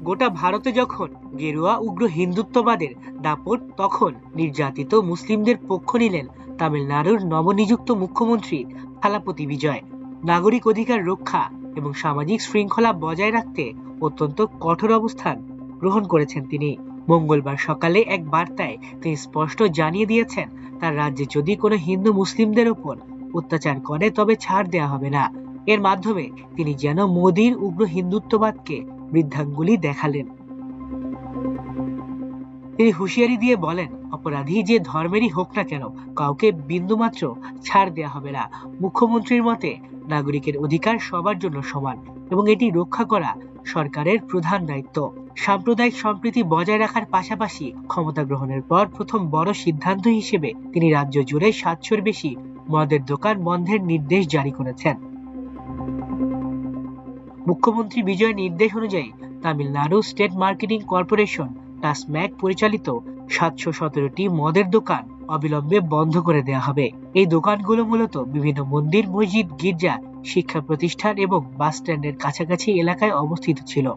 গোটা ভারতে যখন গেরুয়া উগ্র হিন্দুত্ববাদের দাপট, তখন নির্যাতিত মুসলিমদের পক্ষ নিলেন তামিলনাড়ুর নবনিযুক্ত মুখ্যমন্ত্রী থালাপতি বিজয়। নাগরিক অধিকার রক্ষা এবং সামাজিক শৃঙ্খলা বজায় রাখতে অত্যন্ত কঠোর অবস্থান গ্রহণ করেছেন তিনি। মঙ্গলবার সকালে এক বার্তায় তিনি স্পষ্ট জানিয়ে দিয়েছেন, তার রাজ্যে যদি কোনো হিন্দু মুসলিমদের উপর অত্যাচার করে তবে ছাড় দেওয়া হবে না। এর মাধ্যমে তিনি যেন মোদির উগ্র হিন্দুত্ববাদকে বৃদ্ধাঙ্গুলি দেখালেন। তিনি হুঁশিয়ারি দিয়ে বলেন, অপরাধী যে ধর্মেরই হোক না কেন, কাউকে বিন্দুমাত্র ছাড় দেওয়া হবে না। মুখ্যমন্ত্রীর মতে নাগরিকের অধিকার সবার জন্য সমান এবং এটি রক্ষা করা সরকারের প্রধান দায়িত্ব। সাম্প্রদায়িক সম্প্রীতি বজায় রাখার পাশাপাশি ক্ষমতা গ্রহণের পর প্রথম বড় সিদ্ধান্ত হিসেবে তিনি রাজ্য জুড়ে ৭০০-র বেশি মদের দোকান বন্ধের নির্দেশ জারি করেছেন। মুখ্যমন্ত্রী বিজয়ের নির্দেশ অনুযায়ী তামিলনাড়ু স্টেট মার্কেটিং কর্পোরেশন টাসম্যাক পরিচালিত ৭১৭টি মদের দোকান অবিলম্বে বন্ধ করে দেওয়া হবে। এই দোকানগুলো মূলত বিভিন্ন মন্দির, মসজিদ, গির্জা, শিক্ষা প্রতিষ্ঠান এবং বাস স্ট্যান্ডের কাছাকাছি এলাকায় অবস্থিত ছিল।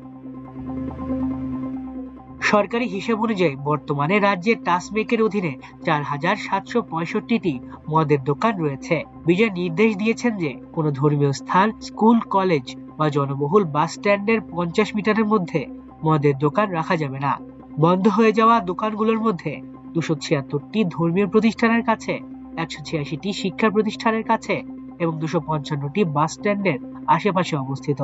সরকারি হিসেব অনুযায়ী বর্তমানে রাজ্যের টাসমেকের অধীনে ৪,৭৬৫টি মদের দোকান রয়েছে। বিজয় নির্দেশ দিয়েছেন যে কোনো ধর্মীয় স্থান, স্কুল, কলেজ বা জনবহুল বাস স্ট্যান্ডের ৫০ মিটারের মধ্যে মদের দোকান রাখা যাবে না। বন্ধ হয়ে যাওয়া দোকানগুলোর মধ্যে ২৭৬টি ধর্মীয় প্রতিষ্ঠানের কাছে, ১৮৬টি শিক্ষা প্রতিষ্ঠানের কাছে এবং ২৫৫টি বাস স্ট্যান্ডের আশেপাশে অবস্থিত।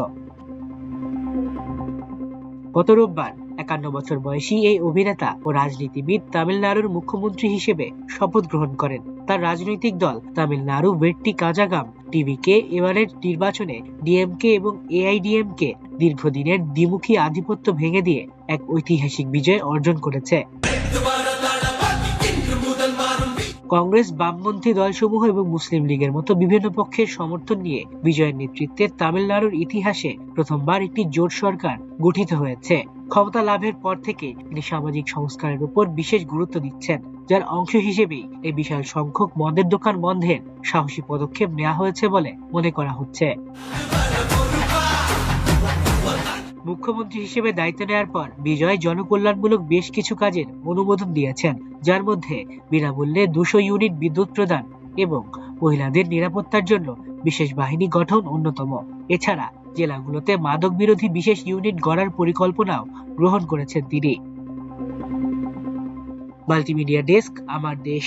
গত রোববার ৫১ বছর বয়সী এই অভিনেতা ও রাজনীতিবিদ তামিলনাড়ুর মুখ্যমন্ত্রী হিসেবে শপথ গ্রহণ করেন। তার রাজনৈতিক দল তামিলনাড়ু ভেট্টি কাজাগাম টিভিকে এবারের নির্বাচনে ডিএমকে এবং এআইডিএমকে দীর্ঘদিনের দ্বিমুখী আধিপত্য ভেঙে দিয়ে এক ঐতিহাসিক বিজয় অর্জন করেছে। কংগ্রেস, বামপন্থী দলসমূহ এবং মুসলিম লীগের মতো বিভিন্ন পক্ষের সমর্থন নিয়ে বিজয়ের নেতৃত্বে তামিলনাড়ুর ইতিহাসে প্রথমবার একটি জোট সরকার গঠিত হয়েছে। ক্ষমতা লাভের পর থেকে তিনি সামাজিক সংস্কারের উপর বিশেষ গুরুত্ব দিচ্ছেন, যার অংশ হিসেবেই এই বিশাল সংখ্যক মদের দোকান বন্ধের সাহসী পদক্ষেপ নেওয়া হয়েছে বলে মনে করা হচ্ছে। মুখ্যমন্ত্রী হিসেবে দায়িত্ব নেওয়ার পর বিজয় জনকল্যাণমূলক বেশ কিছু কাজের অনুমোদন দিয়েছেন, যার মধ্যে বিনামূল্যে ২০০ ইউনিট বিদ্যুৎ প্রদান এবং মহিলাদের নিরাপত্তার জন্য বিশেষ বাহিনী গঠন অন্যতম। এছাড়া জেলাগুলোতে মাদক বিরোধী বিশেষ ইউনিট গড়ার পরিকল্পনাও গ্রহণ করেছেন তিনি। মাল্টিমিডিয়া ডেস্ক, আমার দেশ।